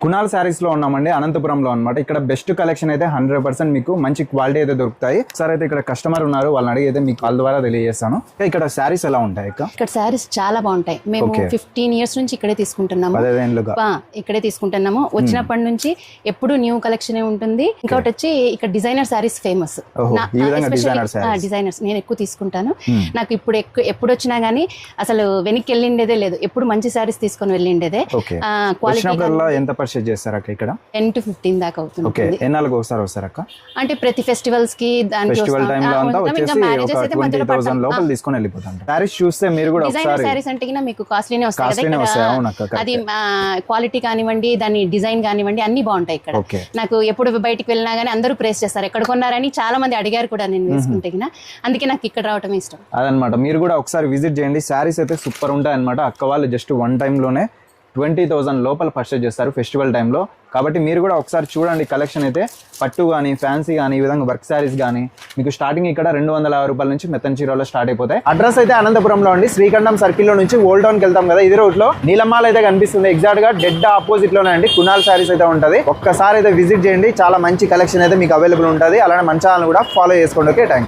కునాల్ శారీస్ లో ఉన్నామండి, అనంతపురంలో అన్నమాట. ఇక్కడ బెస్ట్ కలెక్షన్ అయితే 100% మీకు మంచి క్వాలిటీ అయితే దొరుకుతాయి. సార్ అయితే ఇక్కడ కస్టమర్ ఉన్నారు, వాళ్ళని అడిగి అయితే మీకు కాల్ ద్వారా తెలియజేస్తాను. ఇక్కడ శారీస్ ఎలా ఉంటాయి? ఇక్కడ శారీస్ చాలా బాగుంటాయి. మేము 15 years నుంచి ఇక్కడే తీసుకుంటున్నాము. ఇక్కడే తీసుకుంటున్నాము. వచ్చినప్పటి నుంచి ఎప్పుడు న్యూ కలెక్షన్ ఉంటుంది. ఇంకోటి వచ్చి ఇక్కడ డిజైనర్ శారీస్ ఫేమస్. డిజైనర్స్ నేను ఎక్కువ తీసుకుంటాను. నాకు ఇప్పుడు ఎప్పుడు వచ్చినా గానీ అసలు వెనక్కి వెళ్ళిండేదే లేదు. ఎప్పుడు మంచి శారీస్ తీసుకొని వెళ్ళిండేదే. ఎంత పర్చేజ్ చేస్తారు అక్క? ఇక్కడ 10 to 15 దాకా అవుతుంది. ఓకే, ఎన్నాళ్ళకి ఒకసారి వస్తారు అక్క? అంటే ప్రతి ఫెస్టివల్స్ కి ఫెస్టివల్ టైం లో అంతా వచ్చేసి ఒక 20,000 లోపల తీసుకొని వెళ్ళిపోతాం. శారీస్ చూస్తే మీరు కూడా డిజైనర్ శారీస్ అంటే మీకు కాస్ట్లీనే వస్తాయి కదా. అది క్వాలిటీ కానివ్వండి, దాని డిజైన్ కానివ్వండి, అన్ని బాగుంటాయి ఇక్కడ. నాకు ఎప్పుడు బయటికి వెళ్ళినా గానీ అందరూ ప్రేస్ చేస్తారు, ఎక్కడ కొన్నారని చాలా మంది అడిగారు కూడా నేను వేసుకుంటే. అందుకే నాకు ఇక్కడ రావటం ఇష్టం. అదనమాట, మీరు కూడా ఒకసారి విజిట్ చేయండి. శారీస్ అయితే సూపర్ ఉంటాయి అనమాట. అక్క వాళ్ళు జస్ట్ వన్ టైమ్ లోనే 20,000 లోపల పర్చేజ్ చేస్తారు ఫెస్టివల్ టైంలో. కాబట్టి మీరు కూడా ఒకసారి చూడండి కలెక్షన్ అయితే. పట్టు కానీ, ఫ్యాన్సీ కానీ, ఈ విధంగా వర్క్ శారీస్ కానీ మీకు స్టార్టింగ్ ఇక్కడ 250 రూపాయల నుంచి మెత్తన్ చీరలో స్టార్ట్ అయిపోతాయి. అడ్రస్ అయితే అనంతపురంలో అండి, శ్రీకంఠం సర్కిల్ లో నుంచి ఓల్డ్ టౌన్ కి వెళ్తాం కదా, ఇదే రూట్ లో నీలమ్మాల్ అయితే కనిపిస్తుంది. ఎగ్జాక్ట్ గా డెడ్ ఆపోజిట్ లోనే అండి కునాల్ శారీస్ అయితే ఉంటది. ఒక్కసారి అయితే విజిట్ చేయండి, చాలా మంచి కలెక్షన్ అయితే మీకు అవైలబుల్ ఉంటుంది. అలానే మన ఛానల్ కూడా ఫాలో చేసుకోండి. Okay, thank you.